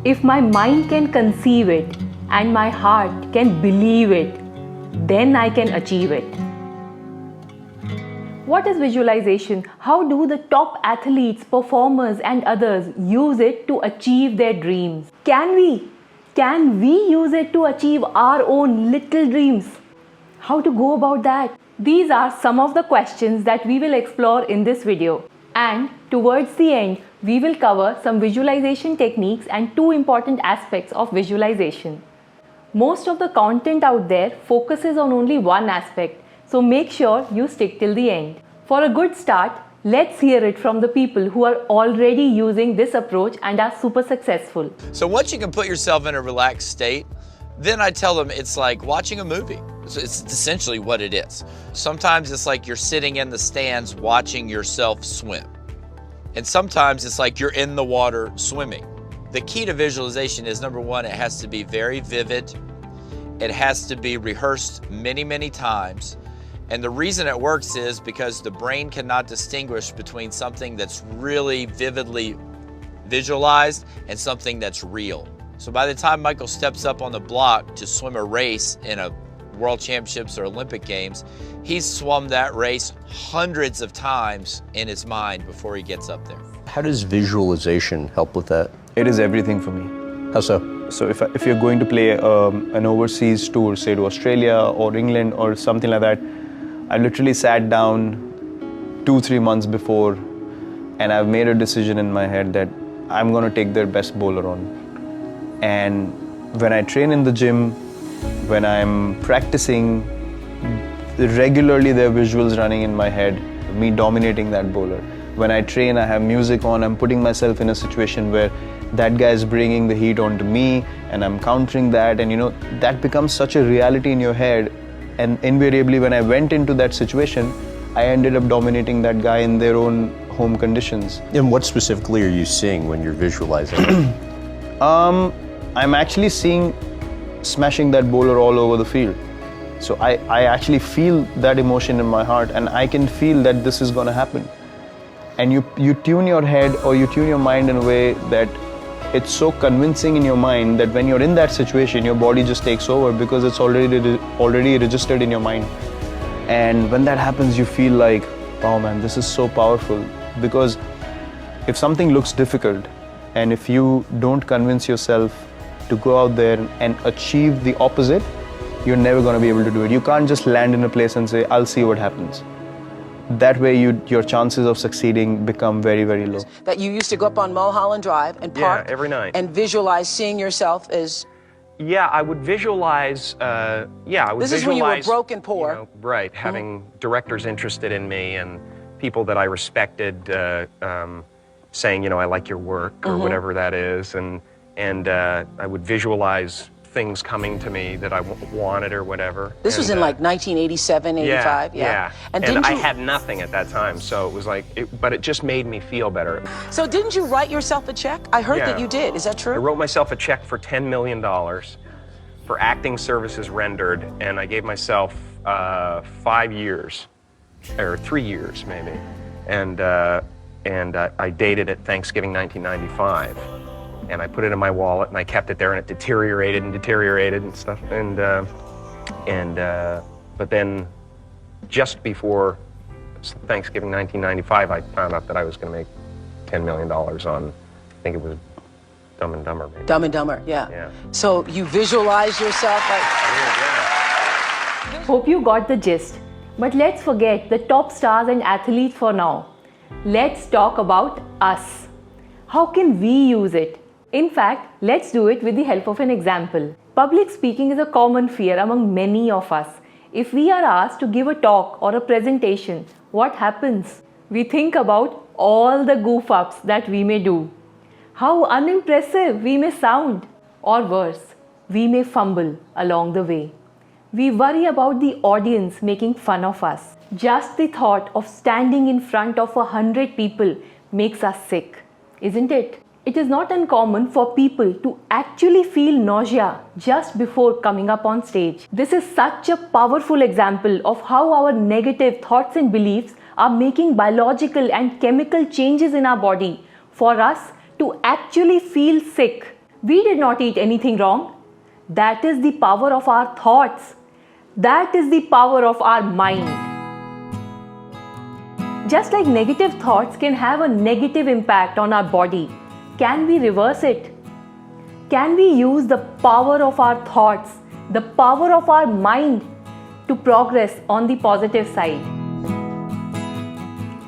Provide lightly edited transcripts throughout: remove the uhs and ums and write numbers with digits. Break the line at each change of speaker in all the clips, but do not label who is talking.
If my mind can conceive it and my heart can believe it, then I can achieve it. What is visualization? How do the top athletes, performers and others use it to achieve their dreams? Can we use it to achieve our own little dreams? How to go about that? These are some of the questions that we will explore in this video. And towards the end, we will cover some visualization techniques and two important aspects of visualization. Most of the content out there focuses on only one aspect, so make sure you stick till the end. For a good start, let's hear it from the people who are already using this approach and are super successful.
So once you can put yourself in a relaxed state, then I tell them it's like watching a movie. So it's essentially what it is. Sometimes it's like you're sitting in the stands watching yourself swim. And sometimes it's like you're in the water swimming. The key to visualization is, number one, it has to be very vivid. It has to be rehearsed many, many times. And the reason it works is because the brain cannot distinguish between something that's really vividly visualized and something that's real. So by the time Michael steps up on the block to swim a race in a World Championships or Olympic Games, he's swum that race hundreds of times in his mind before he gets up there.
How does visualization help with that?
It is everything for me.
How so?
So if you're going to play an overseas tour, say to Australia or England or something like that, I literally sat down 2-3 months before and I've made a decision in my head that I'm going to take their best bowler on. And when I train in the gym, when I'm practicing, regularly there are visuals running in my head, me dominating that bowler. When I train, I have music on, I'm putting myself in a situation where that guy is bringing the heat onto me and I'm countering that, and that becomes such a reality in your head. And invariably when I went into that situation, I ended up dominating that guy in their own home conditions.
And what specifically are you seeing when you're visualizing?
I'm actually seeing smashing that bowler all over the field. So I actually feel that emotion in my heart and I can feel that this is going to happen. And you tune your head or you tune your mind in a way that it's so convincing in your mind that when you're in that situation, your body just takes over because it's already registered in your mind. And when that happens, you feel like, oh man, this is so powerful. Because if something looks difficult and if you don't convince yourself to go out there and achieve the opposite, you're never going to be able to do it. You can't just land in a place and say, I'll see what happens. That way your chances of succeeding become very, very low.
That you used to go up on Mulholland Drive and park
every night
and visualize seeing yourself as...
Yeah, I would visualize,
This is when you were broke and poor.
Right, having directors interested in me and people that I respected saying, I like your work or whatever that is. And I would visualize things coming to me that I wanted or whatever.
This was in like 1987, 85?
Yeah. And I had nothing at that time, so it was like, but it just made me feel better.
So didn't you write yourself a check? I heard that you did. Is that true?
I wrote myself a check for $10 million for acting services rendered, and I gave myself 5 years, or 3 years maybe. And I dated it Thanksgiving 1995. And I put it in my wallet and I kept it there, and it deteriorated and stuff. But then just before Thanksgiving 1995, I found out that I was going to make $10 million on, I think it was Dumb and Dumber. Maybe.
Dumb and Dumber, yeah. So you visualize yourself like...
Hope you got the gist. But let's forget the top stars and athletes for now. Let's talk about us. How can we use it? In fact, let's do it with the help of an example. Public speaking is a common fear among many of us. If we are asked to give a talk or a presentation, what happens? We think about all the goof-ups that we may do. How unimpressive we may sound. Or worse, we may fumble along the way. We worry about the audience making fun of us. Just the thought of standing in front of 100 people makes us sick, isn't it? It is not uncommon for people to actually feel nausea just before coming up on stage. This is such a powerful example of how our negative thoughts and beliefs are making biological and chemical changes in our body for us to actually feel sick We did not eat anything wrong. That is the power of our thoughts. That is the power of our mind. Just like negative thoughts can have a negative impact on our body, can we reverse it? Can we use the power of our thoughts, the power of our mind to progress on the positive side?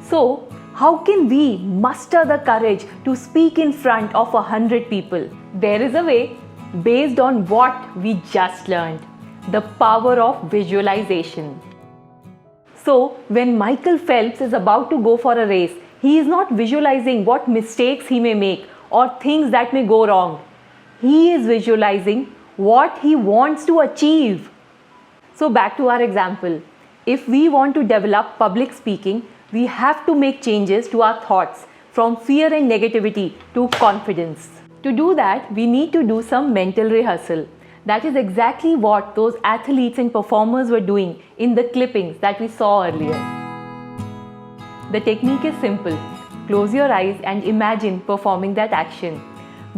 So, how can we muster the courage to speak in front of 100 people? There is a way based on what we just learned, the power of visualization. So, when Michael Phelps is about to go for a race, he is not visualizing what mistakes he may make or things that may go wrong. He is visualizing what he wants to achieve. So, back to our example. If we want to develop public speaking, we have to make changes to our thoughts from fear and negativity to confidence. To do that, we need to do some mental rehearsal. That is exactly what those athletes and performers were doing in the clippings that we saw earlier. The technique is simple. Close your eyes and imagine performing that action.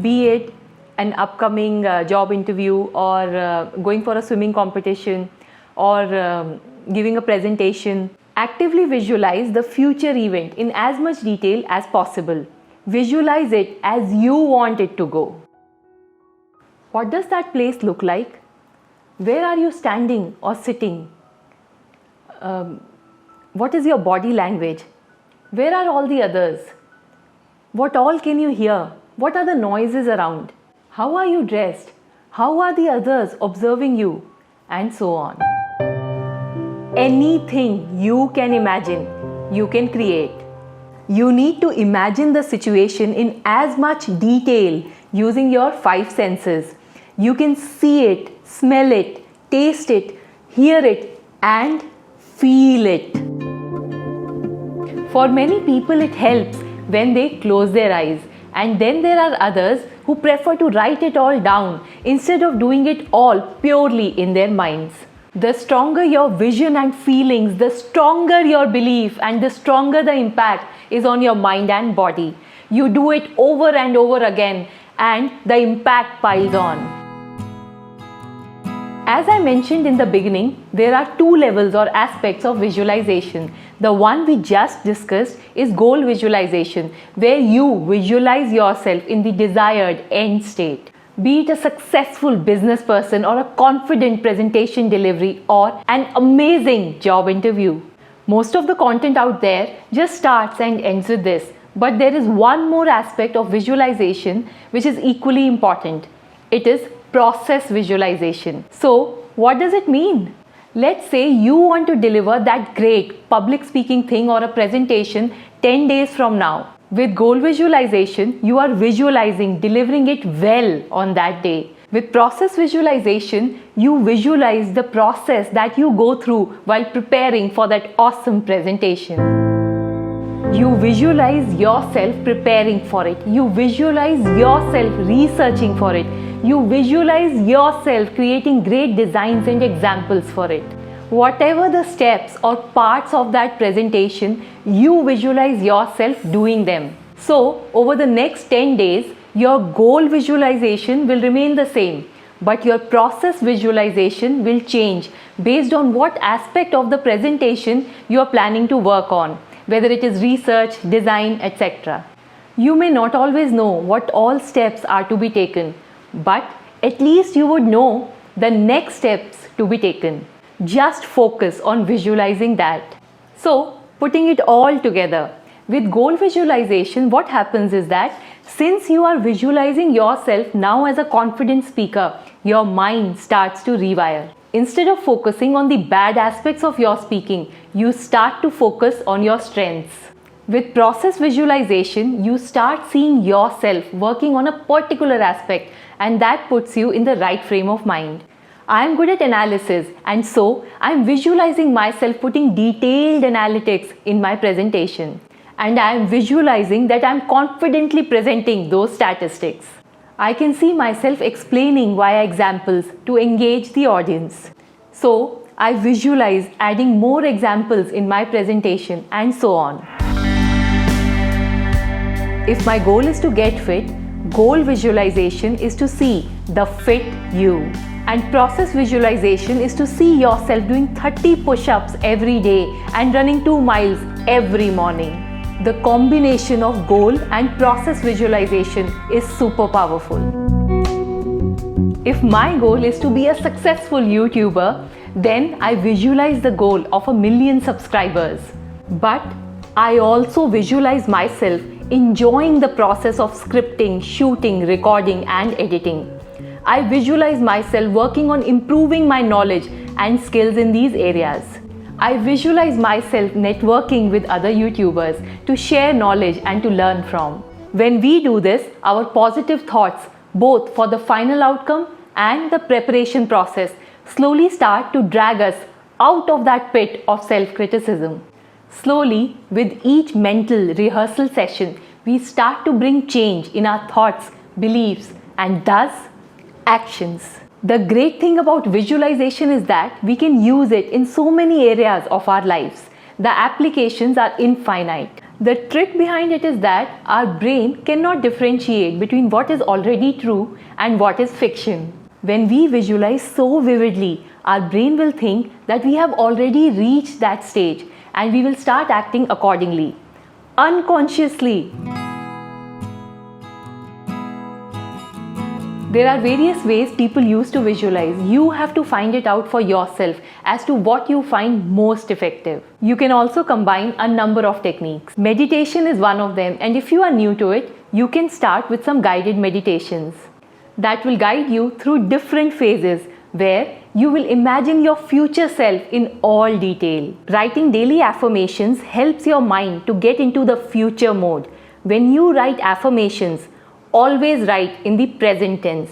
Be it an upcoming job interview or going for a swimming competition or giving a presentation. Actively visualize the future event in as much detail as possible. Visualize it as you want it to go. What does that place look like? Where are you standing or sitting? What is your body language? Where are all the others? What all can you hear? What are the noises around? How are you dressed? How are the others observing you? And so on. Anything you can imagine, you can create. You need to imagine the situation in as much detail using your 5 senses. You can see it, smell it, taste it, hear it, and feel it. For many people, it helps when they close their eyes, and then there are others who prefer to write it all down instead of doing it all purely in their minds. The stronger your vision and feelings, the stronger your belief and the stronger the impact is on your mind and body. You do it over and over again and the impact piles on. As I mentioned in the beginning, there are 2 levels or aspects of visualization. The one we just discussed is goal visualization, where you visualize yourself in the desired end state. Be it a successful business person or a confident presentation delivery or an amazing job interview. Most of the content out there just starts and ends with this. But there is one more aspect of visualization which is equally important. It is process visualization. So, what does it mean? Let's say you want to deliver that great public speaking thing or a presentation 10 days from now. With goal visualization, you are visualizing delivering it well on that day. With process visualization, you visualize the process that you go through while preparing for that awesome presentation. You visualize yourself preparing for it. You visualize yourself researching for it. You visualize yourself creating great designs and examples for it. Whatever the steps or parts of that presentation, you visualize yourself doing them. So, over the next 10 days, your goal visualization will remain the same, but your process visualization will change based on what aspect of the presentation you are planning to work on, whether it is research, design, etc. You may not always know what all steps are to be taken, but at least you would know the next steps to be taken. Just focus on visualizing that. So, putting it all together, with goal visualization, what happens is that since you are visualizing yourself now as a confident speaker, your mind starts to rewire. Instead of focusing on the bad aspects of your speaking, you start to focus on your strengths. With process visualization, you start seeing yourself working on a particular aspect, and that puts you in the right frame of mind. I am good at analysis, and so I am visualizing myself putting detailed analytics in my presentation. And I am visualizing that I am confidently presenting those statistics. I can see myself explaining via examples to engage the audience. So, I visualize adding more examples in my presentation and so on. If my goal is to get fit, Goal visualization is to see the fit you. And process visualization is to see yourself doing 30 push-ups every day and running 2 miles every morning. The combination of goal and process visualization is super powerful. If my goal is to be a successful YouTuber, then I visualize the goal of 1 million subscribers. But I also visualize myself enjoying the process of scripting, shooting, recording, and editing. I visualize myself working on improving my knowledge and skills in these areas. I visualize myself networking with other YouTubers to share knowledge and to learn from. When we do this, our positive thoughts, both for the final outcome and the preparation process, slowly start to drag us out of that pit of self-criticism. Slowly, with each mental rehearsal session, we start to bring change in our thoughts, beliefs, and thus actions. The great thing about visualization is that we can use it in so many areas of our lives. The applications are infinite. The trick behind it is that our brain cannot differentiate between what is already true and what is fiction. When we visualize so vividly, our brain will think that we have already reached that stage and we will start acting accordingly. Unconsciously. There are various ways people use to visualize. You have to find it out for yourself as to what you find most effective. You can also combine a number of techniques. Meditation is one of them, and if you are new to it, you can start with some guided meditations that will guide you through different phases where you will imagine your future self in all detail. Writing daily affirmations helps your mind to get into the future mode. When you write affirmations, always write in the present tense,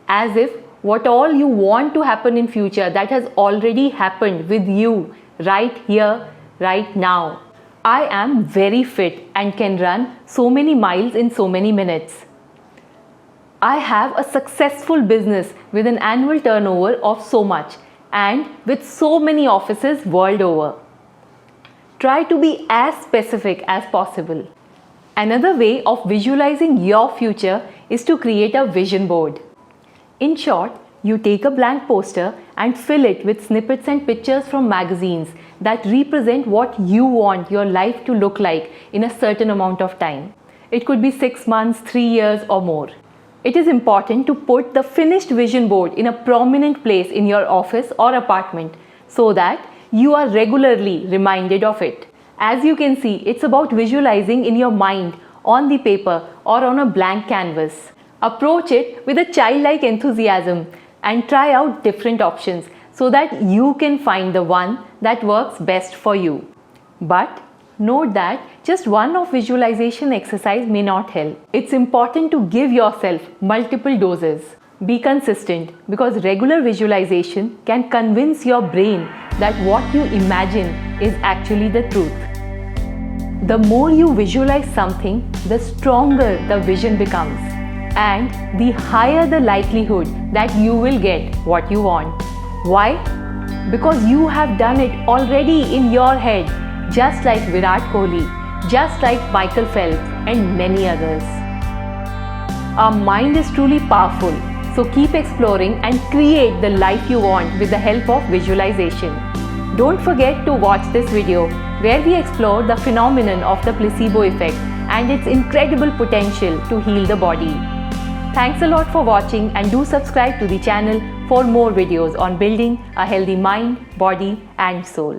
as if what all you want to happen in future that has already happened with you right here, right now. I am very fit and can run so many miles in so many minutes. I have a successful business with an annual turnover of so much and with so many offices world over. Try to be as specific as possible. Another way of visualizing your future is to create a vision board. In short, you take a blank poster and fill it with snippets and pictures from magazines that represent what you want your life to look like in a certain amount of time. It could be 6 months, 3 years or more. It is important to put the finished vision board in a prominent place in your office or apartment so that you are regularly reminded of it. As you can see, it's about visualizing in your mind, on the paper or on a blank canvas. Approach it with a childlike enthusiasm and try out different options so that you can find the one that works best for you. But note that just one of visualization exercise may not help. It's important to give yourself multiple doses. Be consistent because regular visualization can convince your brain that what you imagine is actually the truth. The more you visualize something, the stronger the vision becomes, and the higher the likelihood that you will get what you want. Why? Because you have done it already in your head, just like Virat Kohli, just like Michael Phelps, and many others. Our mind is truly powerful, so keep exploring and create the life you want with the help of visualization. Don't forget to watch this video where we explore the phenomenon of the placebo effect and its incredible potential to heal the body. Thanks a lot for watching and do subscribe to the channel for more videos on building a healthy mind, body and soul.